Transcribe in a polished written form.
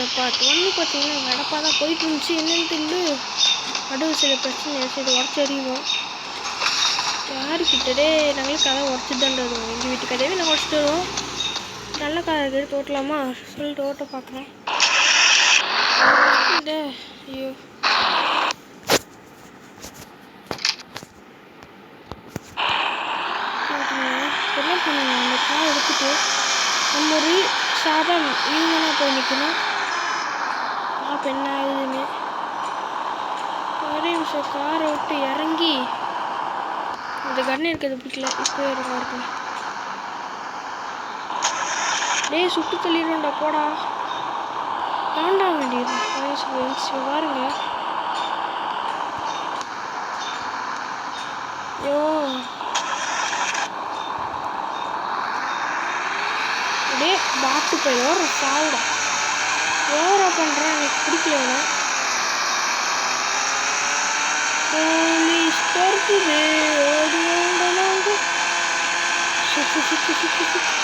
இந்த பார்ட் 1 பார்த்தீங்கன்னா நடப்பாக தான் போயிட்டு இருந்துச்சு. என்னன்னு தெரியல, நடுவு சில பிரச்சனை சரி உடச்சி அறிவோம். யாருக்கிட்டே நாங்களும் கதை உடச்சிட்டு தான் வருவோம். எங்கள் வீட்டு கதையவே நாங்கள் உடச்சிட்டு வருவோம். நல்ல கதை எடுத்து ஓட்டலாமா சொல்லிட்டு ஓட்ட பார்க்குறேன். ஐயோ என்ன பண்ணுங்க, அந்த காரை எடுத்துட்டு நம்ம ஒரு சாதாரண ஈவனாக போய் நிற்கணும். அப்போ என்ன ஆகுதுன்னு ஒரே நிமிஷம் காரை விட்டு இறங்கி இந்த கண்ணு இருக்கிறது பிடிக்கல. இப்போ இருக்கும் டே சுட்டு தள்ளிடும்டா போடா தாண்டா வேண்டியது பாருங்க. ஐயோ டே பாட்டு போய் ஓடுற சாவுடா ஓவரா பண்ணுறேன். எனக்கு பிடிக்கல. போலீஸ் தருக்குது ஓடி சுற்றி சுற்றி சுற்றி சுற்றி